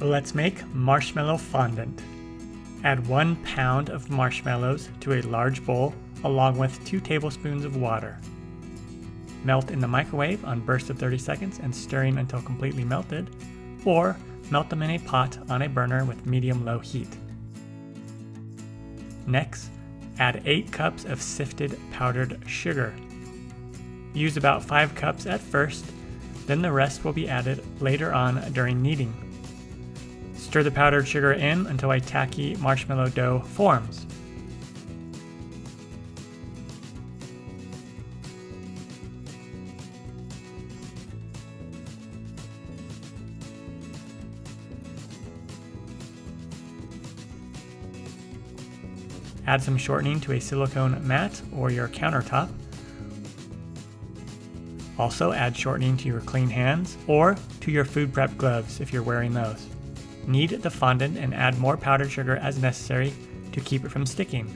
Let's make marshmallow fondant. Add 1 pound of marshmallows to a large bowl along with 2 tablespoons of water. Melt in the microwave on burst of 30 seconds and stirring until completely melted, or melt them in a pot on a burner with medium-low heat. Next, add 8 cups of sifted powdered sugar. Use about 5 cups at first, then the rest will be added later on during kneading. Stir the powdered sugar in until a tacky marshmallow dough forms. Add some shortening to a silicone mat or your countertop. Also add shortening to your clean hands or to your food prep gloves if you're wearing those. Knead the fondant and add more powdered sugar as necessary to keep it from sticking.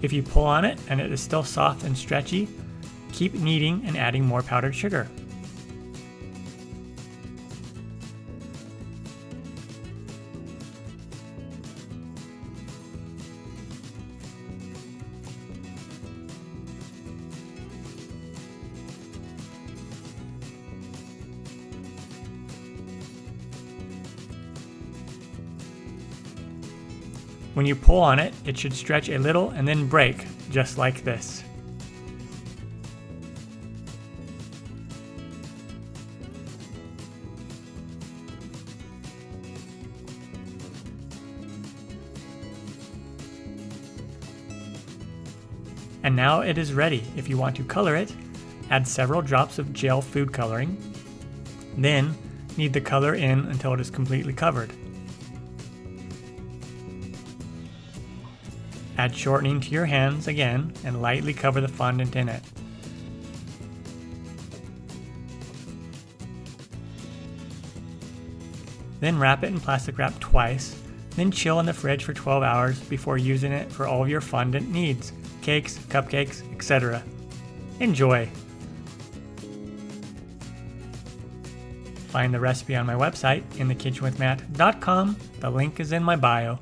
If you pull on it and it is still soft and stretchy, keep kneading and adding more powdered sugar. When you pull on it, it should stretch a little and then break, just like this. And now it is ready. If you want to color it, add several drops of gel food coloring. Then knead the color in until it is completely covered. Add shortening to your hands again and lightly cover the fondant in it. Then wrap it in plastic wrap twice, then chill in the fridge for 12 hours before using it for all of your fondant needs, cakes, cupcakes, etc. Enjoy! Find the recipe on my website, inthekitchenwithmatt.com. The link is in my bio.